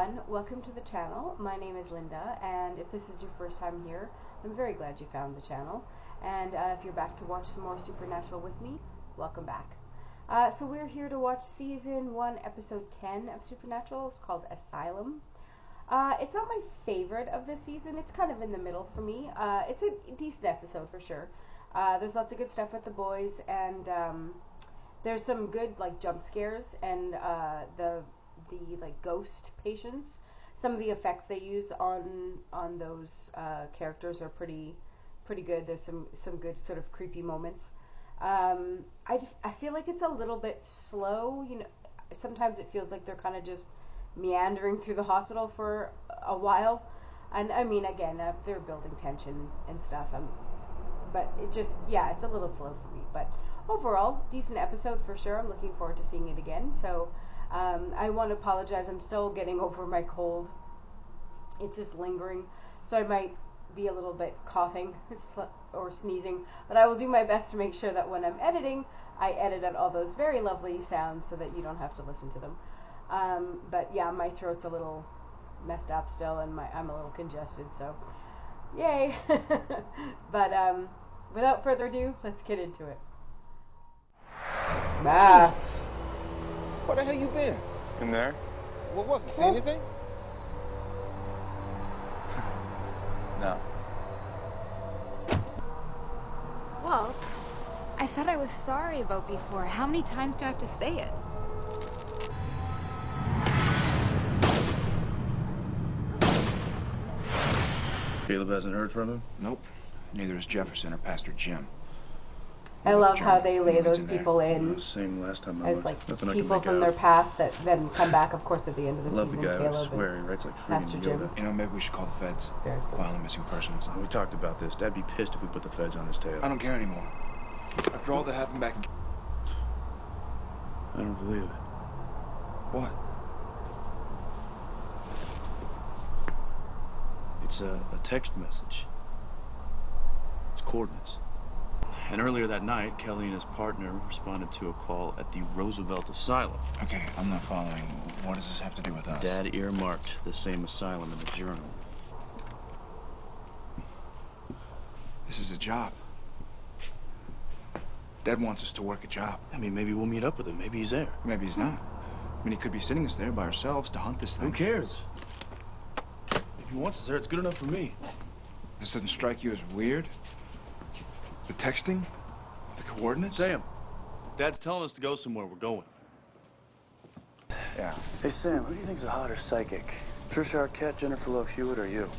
everyone, welcome to the channel. My name is Linda, and if this is your first time here, I'm very glad you found the channel. And if you're back to watch some more Supernatural with me, welcome back. So we're here to watch Season 1, Episode 10 of Supernatural. It's called Asylum. It's not my favorite of this season. It's kind of in the middle for me. It's a decent episode for sure. There's lots of good stuff with the boys, and there's some good jump scares, and the ghost patients. Some of the effects they use on those characters are pretty good. There's some good sort of creepy moments. I feel like it's a little bit slow. You know, sometimes it feels like they're kind of just meandering through the hospital for a while. And I mean, again, they're building tension and stuff. But it's a little slow for me. But overall, decent episode for sure. I'm looking forward to seeing it again. So I want to apologize. I'm still getting over my cold. It's just lingering. So I might be a little bit coughing or sneezing. But I will do my best to make sure that when I'm editing, I edit out all those very lovely sounds so that you don't have to listen to them. But yeah, my throat's a little messed up still, and I'm a little congested, so yay. But without further ado, let's get into it. Ah. Where the hell you been? In there? What was it? See anything? No. Well, I said I was sorry about before. How many times do I have to say it? Caleb hasn't heard from him? Nope. Neither has Jefferson or Pastor Jim. I love how they lay those people in Same last time I as people from their past that then come back, of course, at the end of the season. Love the guy, Caleb, I swear, he writes like Pastor freaking Jim. Yoda. You know, maybe we should call the feds. Very cool. File a missing persons. We talked about this. Dad'd be pissed if we put the feds on his tail. I don't care anymore. After all that happened back in... I don't believe it. What? It's a text message. It's coordinates. And earlier that night, Kelly and his partner responded to a call at the Roosevelt Asylum. Okay, I'm not following. What does this have to do with us? Dad earmarked the same asylum in the journal. This is a job. Dad wants us to work a job. I mean, maybe we'll meet up with him. Maybe he's there. Maybe he's not. I mean, he could be sitting us there by ourselves to hunt this thing. Who cares? If he wants us there, it's good enough for me. This doesn't strike you as weird? The texting? The coordinates? Sam, Dad's telling us to go somewhere. We're going. Yeah. Hey, Sam, who do you think's a hotter psychic? Trisha Arquette, Jennifer Love Hewitt, or you?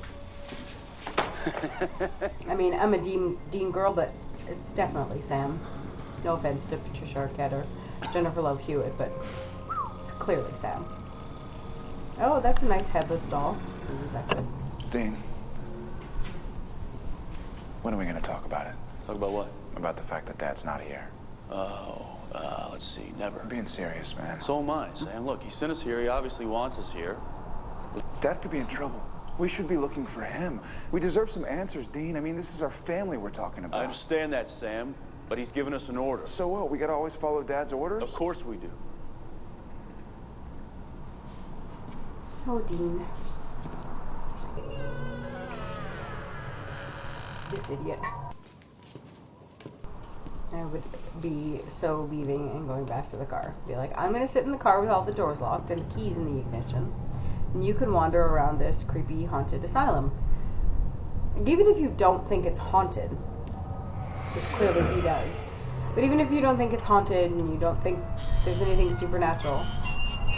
I mean, I'm a Dean girl, but it's definitely Sam. No offense to Patricia Arquette or Jennifer Love Hewitt, but it's clearly Sam. Oh, that's a nice headless doll. Is that good? Dean, when are we going to talk about it? Talk about what? About the fact that Dad's not here. Oh, let's see, never. I'm being serious, man. So am I, Sam. Look, he sent us here. He obviously wants us here. Dad could be in trouble. We should be looking for him. We deserve some answers, Dean. I mean, this is our family we're talking about. I understand that, Sam, but he's given us an order. So what? We got to always follow Dad's orders? Of course we do. Oh, Dean. This idiot. I would be so leaving and going back to the car. Be like, I'm going to sit in the car with all the doors locked and the keys in the ignition. And you can wander around this creepy haunted asylum. And even if you don't think it's haunted, which clearly he does, but even if you don't think it's haunted and you don't think there's anything supernatural,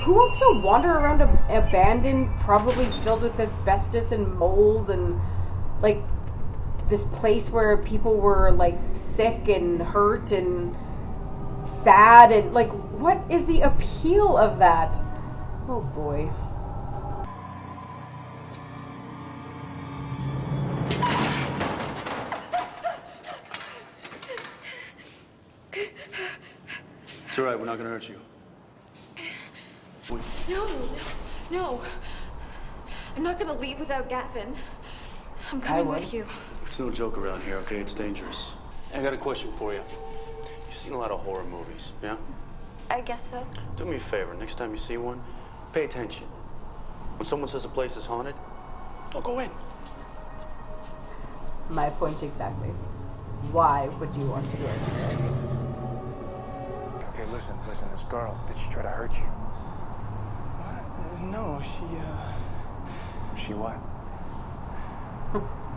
who wants to wander around abandoned, probably filled with asbestos and mold and this place where people were sick and hurt and sad and what is the appeal of that? Oh boy. It's all right. We're not going to hurt you. No. I'm not gonna leave without Gavin. I'm coming with you. It's no joke around here, okay? It's dangerous. I got a question for you. You've seen a lot of horror movies, yeah? I guess so. Do me a favor. Next time you see one, pay attention. When someone says a place is haunted, don't go in. My point exactly. Why would you want to go in there? Okay, listen, this girl, did she try to hurt you? What? No, She what?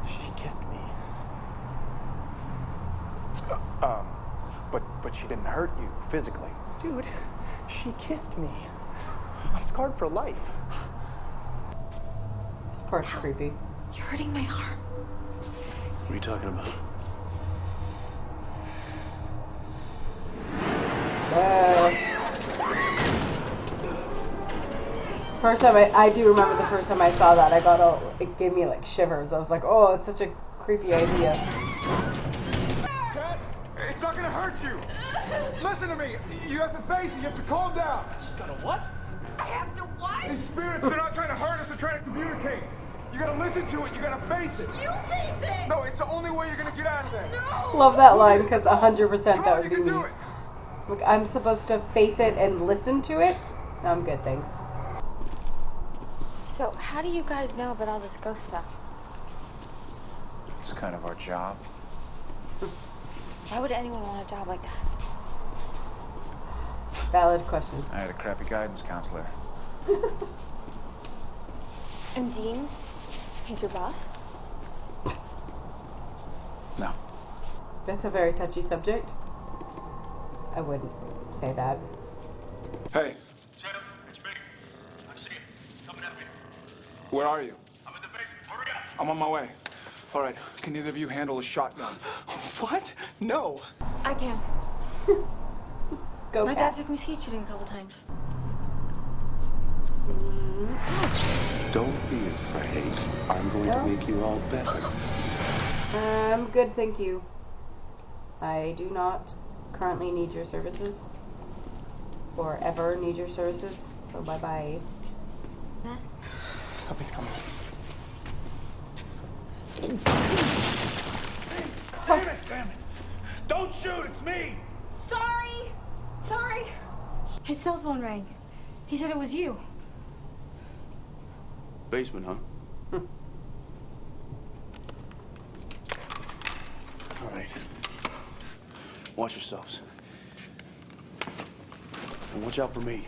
she kissed me. But she didn't hurt you physically. Dude, she kissed me. I'm scarred for life. This part's creepy. You're hurting my heart. What are you talking about? First time I do remember the first time I saw that, I got all, it gave me like shivers. I was like, oh, it's such a creepy idea. Kat, it's not gonna hurt you. Listen to me. You have to face it. You have to calm down. She's got a what? I have to what? These spirits, they're not trying to hurt us. They're trying to communicate. You gotta listen to it. You gotta face it. You face it! No, it's the only way you're gonna get out of there. No! Love that line because 100% that Come on, would you be can me. do it. Look, I'm supposed to face it and listen to it? No, I'm good, thanks. So, how do you guys know about all this ghost stuff? It's kind of our job. Why would anyone want a job like that? Valid question. I had a crappy guidance counselor. And Dean? He's your boss? No. That's a very touchy subject. I wouldn't say that. Hey, Shadow, it's me. I see it. Coming at me. where are you? I'm in the basement. Hurry up. I'm on my way. All right, can either of you handle a shotgun? What? No. I can. Go, My Kat. dad took me skeet shooting a couple times. Don't be afraid. I'm going to make you all better. I'm good, thank you. I do not currently need your services. Or ever need your services. So bye-bye. Something's coming. Damn it. Don't shoot. It's me. Sorry! Sorry! His cell phone rang. He said it was you. Basement, huh? All right. Watch yourselves. And watch out for me.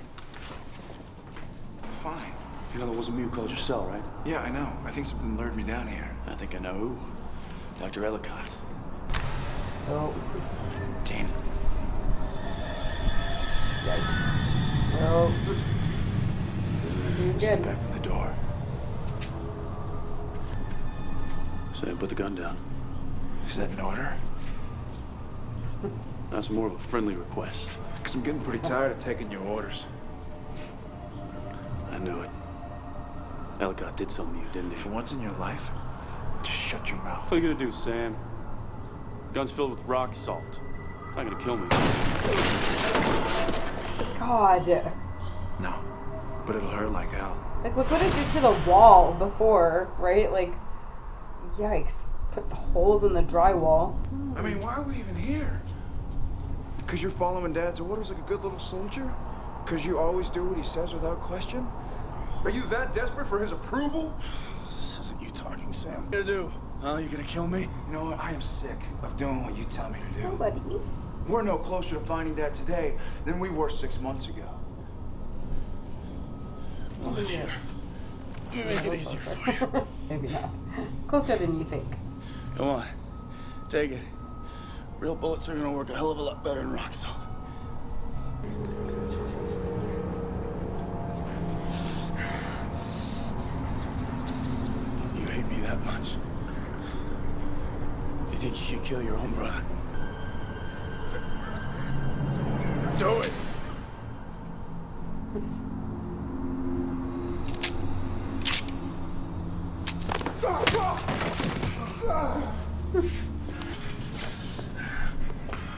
Fine. You know that wasn't me who called your cell, right? Yeah, I know. I think something lured me down here. I think I know who. Dr. Ellicott. Oh, Dean. yikes. Well, doing Step good. back from the door. Sam, put the gun down. Is that an order? That's more of a friendly request. Because I'm getting pretty tired of taking your orders. I knew it. Ellicott did something to you, didn't he? For once in your life, just shut your mouth. What are you gonna do, Sam? Gun's filled with rock salt. Not gonna kill me. God. No, but it'll hurt like hell. Like, look what it did to the wall before, right? Like, yikes. Put holes in the drywall. I mean, why are we even here? Because you're following Dad's orders like a good little soldier? Because you always do what he says without question? Are you that desperate for his approval? This isn't you talking, Sam. What are you gonna do? Huh? You gonna kill me? You know what? I am sick of doing what you tell me to do. Nobody. We're no closer to finding Dad today than we were 6 months ago. Well, here. Let me make it easier for you. Maybe not. Closer than you think. Come on. Take it. Real bullets are gonna work a hell of a lot better than rock salt. You hate me that much? You think you should kill your own brother? Do it!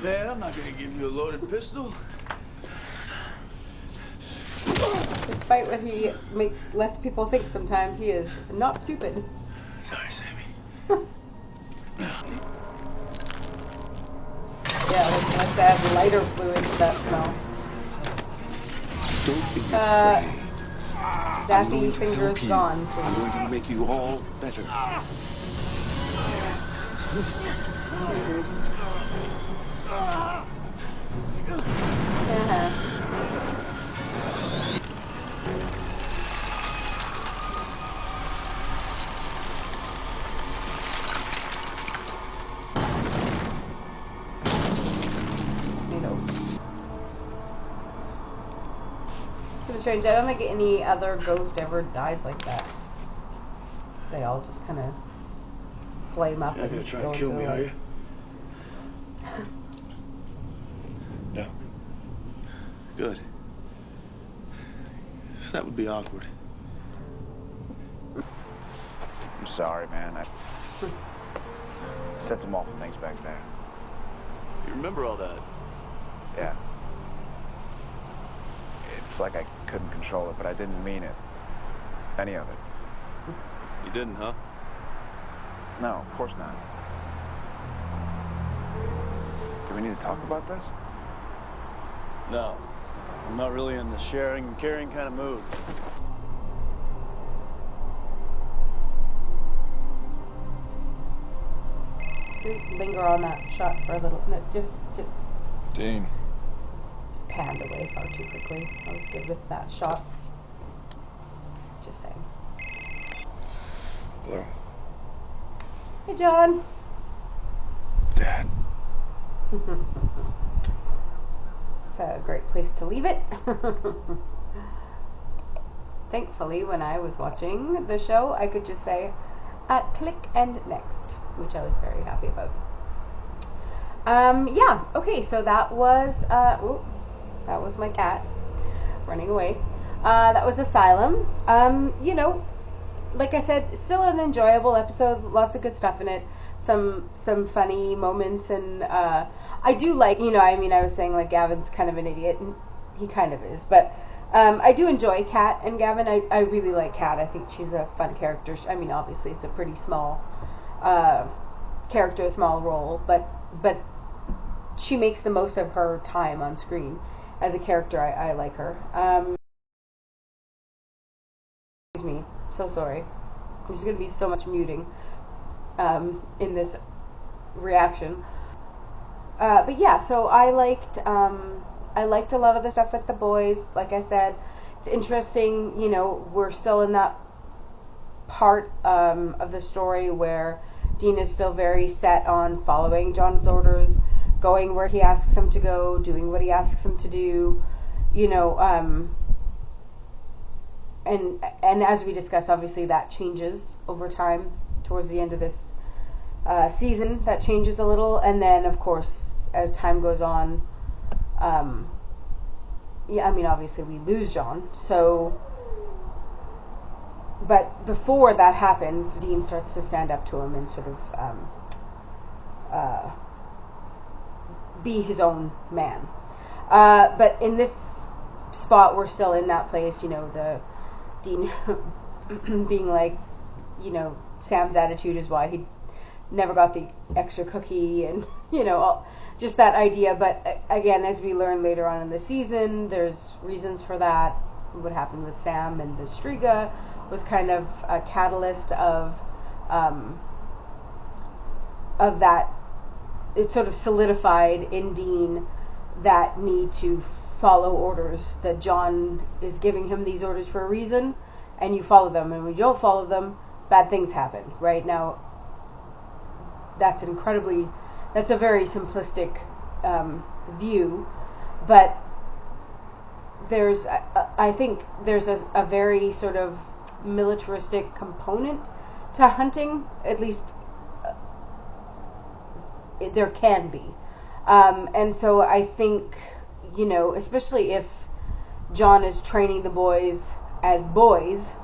Man, I'm not gonna give you a loaded pistol. Despite what he lets people think sometimes, he is not stupid. Sorry, Sammy. Yeah, let's add lighter fluid to that smell. Don't be afraid. Zappy fingers gone, please. I'm going to make you all better. It's strange. I don't think any other ghost ever dies like that. They all just kind of flame up. You're not gonna try to kill me, are you? No. Good. That would be awkward. I'm sorry, man. I said some awful things back there. You remember all that? Yeah. It's like I couldn't control it, but I didn't mean it. Any of it. You didn't, huh? No, of course not. Do we need to talk about this? No. I'm not really in the sharing and caring kind of mood. Linger on that shot for a little. No, just Dean. panned away far too quickly. I was good with that shot. Just saying. Hello. Hey, John. Dad. It's a great place to leave it. Thankfully, when I was watching the show, I could just say, click and next, which I was very happy about. Yeah, okay, so that was my cat running away. That was Asylum. You know, like I said, still an enjoyable episode, lots of good stuff in it, some funny moments, and I do like, you know, I mean, I was saying, like, Gavin's kind of an idiot, and he kind of is, but I do enjoy Kat and Gavin. I really like Kat. I think she's a fun character. I mean, obviously, it's a pretty small character, a small role, but she makes the most of her time on screen. As a character, I like her. Excuse me. So sorry. There's going to be so much muting in this reaction. But yeah, so I liked a lot of the stuff with the boys. Like I said, it's interesting, you know, we're still in that part of the story where Dean is still very set on following John's orders, going where he asks him to go, doing what he asks him to do, you know, and as we discussed, obviously that changes over time. Towards the end of this season, that changes a little, and then of course as time goes on, yeah, I mean, obviously we lose John, so, but before that happens, Dean starts to stand up to him and sort of be his own man. But in this spot, we're still in that place, you know, the Dean being like, you know, Sam's attitude is why he never got the extra cookie, and, you know, just that idea. But again, as we learn later on in the season, there's reasons for that. What happened with Sam and the Striga was kind of a catalyst of that. It sort of solidified in Dean that need to follow orders, that John is giving him these orders for a reason, and you follow them, and when you don't follow them, bad things happen. Right now, that's a very simplistic view, but I think there's a very sort of militaristic component to hunting, at least there can be, and so I think, you know, especially if John is training the boys as boys,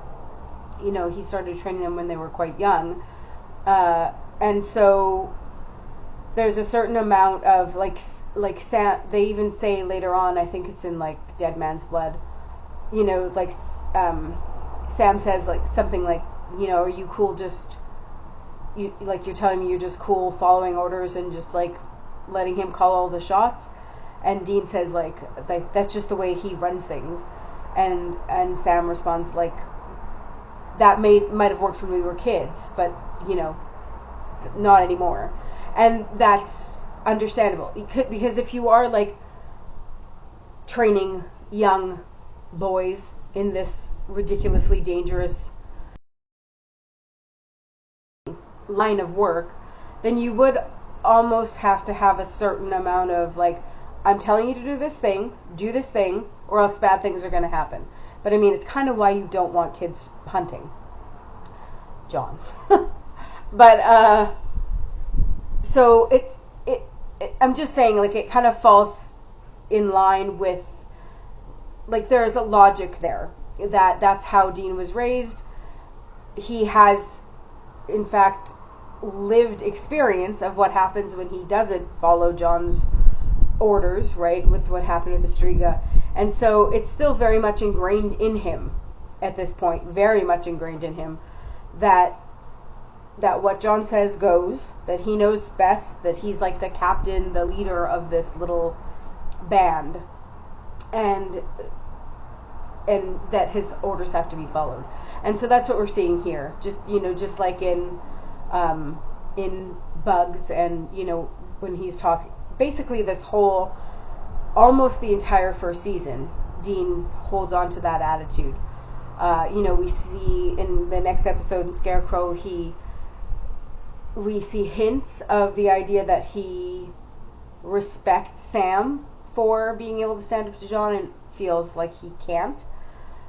you know, he started training them when they were quite young, and so there's a certain amount of like Sam, they even say later on, I think it's in like Dead Man's Blood, you know, like Sam says like something like, you know, are you cool just, you, like, you're telling me you're just cool following orders and just like letting him call all the shots? And Dean says like that's just the way he runs things. And Sam responds like, that might have worked when we were kids, but, you know, not anymore. And that's understandable. Because if you are, like, training young boys in this ridiculously dangerous line of work, then you would almost have to have a certain amount of, like, I'm telling you to do this thing, or else bad things are going to happen. But I mean, it's kind of why you don't want kids hunting, John. But so it I'm just saying, like, it kind of falls in line with, like, there's a logic there that's how Dean was raised. He has, in fact, lived experience of what happens when he doesn't follow John's orders, right, with what happened with the Striga. And so it's still very much ingrained in him at this point, very much ingrained in him, that what John says goes, that he knows best, that he's like the captain, the leader of this little band, and that his orders have to be followed. And so that's what we're seeing here. Just, you know, just like in Bugs, and, you know, when he's talking, basically this whole, almost the entire first season, Dean holds on to that attitude. You know, we see in the next episode in Scarecrow, we see hints of the idea that he respects Sam for being able to stand up to John, and feels like he can't,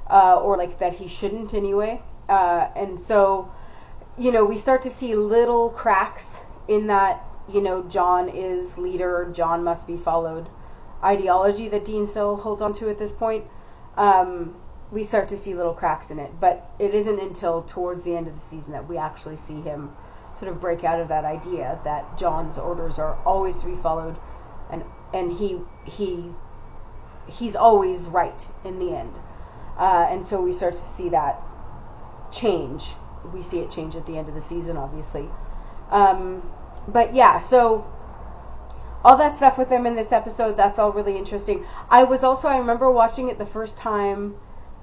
or like that he shouldn't anyway. And so, you know, we start to see little cracks in that, you know, John is leader, John must be followed ideology that Dean still holds on to at this point. We start to see little cracks in it, but it isn't until towards the end of the season that we actually see him sort of break out of that idea that John's orders are always to be followed, and he's always right in the end. And so we start to see that change. We see it change at the end of the season, obviously. But yeah, so all that stuff with them in this episode, that's all really interesting. I remember watching it the first time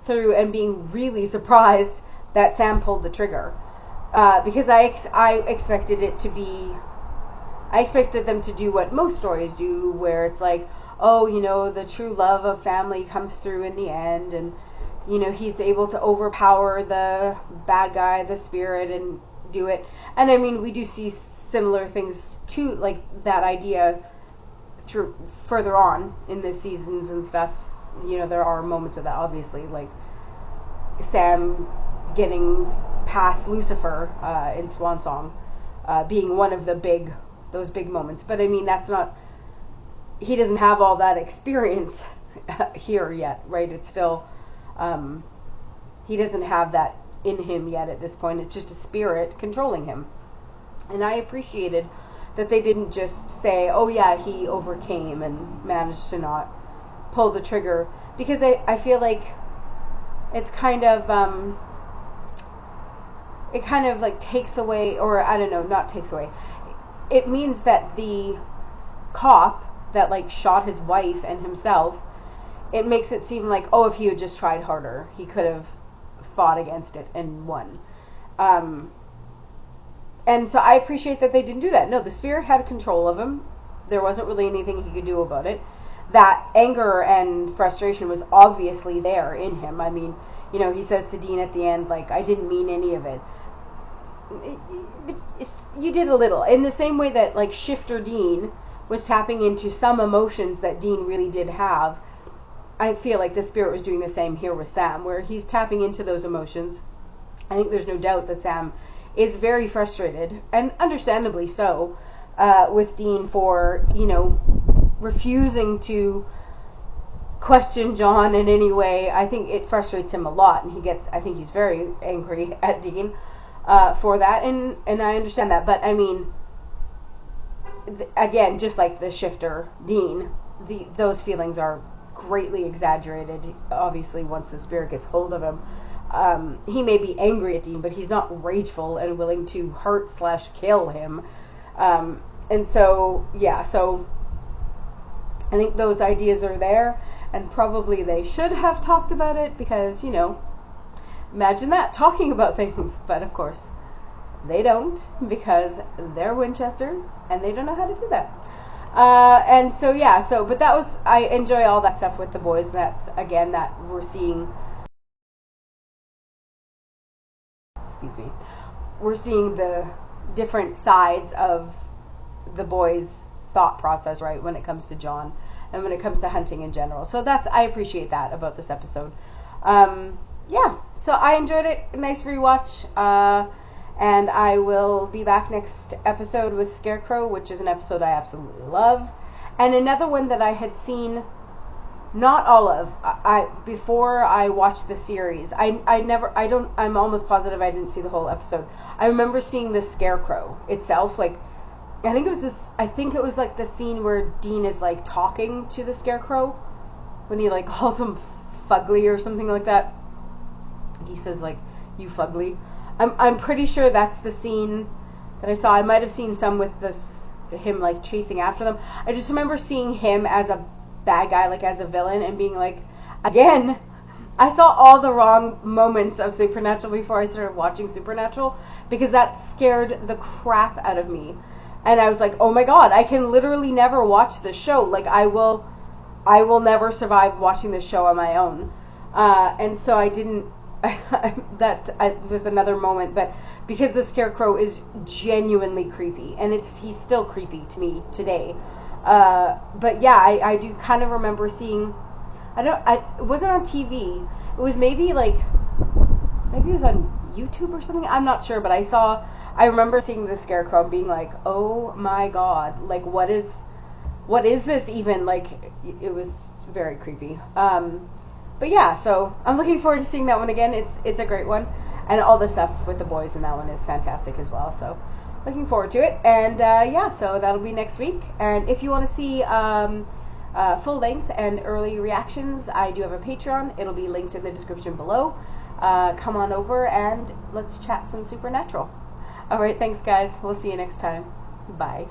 through and being really surprised that Sam pulled the trigger. Because I expected them to do what most stories do, where it's like, oh, you know, the true love of family comes through in the end, and, you know, he's able to overpower the bad guy, the spirit, and do it. And I mean, we do see similar things to, like, that idea through further on in the seasons and stuff. You know, there are moments of that, obviously, like Sam getting past Lucifer in Swan Song being one of those big moments. But I mean, that's not, he doesn't have all that experience here yet, right? It's still, he doesn't have that in him yet at this point. It's just a spirit controlling him. And I appreciated that they didn't just say, oh yeah, he overcame and managed to not pull the trigger, because I feel like it's kind of, it kind of like takes away, or I don't know, not takes away. It means that the cop that like shot his wife and himself, it makes it seem like, oh, if he had just tried harder, he could have fought against it and won. And so I appreciate that they didn't do that. No, the spirit had control of him. There wasn't really anything he could do about it. That anger and frustration was obviously there in him. I mean, you know, he says to Dean at the end, like, I didn't mean any of it. You did a little. In the same way that, like, Shifter Dean was tapping into some emotions that Dean really did have, I feel like the spirit was doing the same here with Sam, where he's tapping into those emotions. I think there's no doubt that Sam is very frustrated, and understandably so, with Dean for, you know, refusing to question John in any way. I think it frustrates him a lot, and I think he's very angry at Dean for that, and I understand that. But I mean, again, just like the Shifter Dean, those feelings are greatly exaggerated, obviously, once the spirit gets hold of him. He may be angry at Dean, but he's not rageful and willing to hurt/kill him. And so, yeah, so I think those ideas are there. and probably they should have talked about it because, you know, imagine that, talking about things. But of course, they don't, because they're Winchesters and they don't know how to do that. And so, yeah, but that was, I enjoy all that stuff with the boys, that, again, that we're seeing, we're seeing the different sides of the boys' thought process, right, when it comes to John and when it comes to hunting in general. So I appreciate that about this episode. Yeah, so I enjoyed it. Nice rewatch. And I will be back next episode with Scarecrow, which is an episode I absolutely love. And another one that I had seen, not all of, before I watched the series. I'm almost positive I didn't see the whole episode. I remember seeing the Scarecrow itself, like, I think it was like the scene where Dean is like talking to the Scarecrow, when he like calls him fugly or something like that. He says like, "You fugly." I'm pretty sure that's the scene that I saw. I might have seen some with him like chasing after them. I just remember seeing him as a bad guy, like as a villain, and being like, again, I saw all the wrong moments of Supernatural before I started watching Supernatural, because that scared the crap out of me. And I was like, oh my god, I can literally never watch this show. Like, I will never survive watching this show on my own. And so I didn't. Was another moment, but because the Scarecrow is genuinely creepy, and he's still creepy to me today. But yeah, I do kind of remember seeing. It wasn't on TV. It was maybe it was on YouTube or something. I'm not sure, but I remember seeing the Scarecrow and being like, oh my god, like what is this even? Like, it was very creepy. But yeah, so I'm looking forward to seeing that one again. It's a great one, and all the stuff with the boys in that one is fantastic as well. So looking forward to it. And yeah, so that'll be next week. And if you want to see full length and early reactions, I do have a Patreon. It'll be linked in the description below. Come on over and let's chat some Supernatural. All right, thanks guys. We'll see you next time. Bye.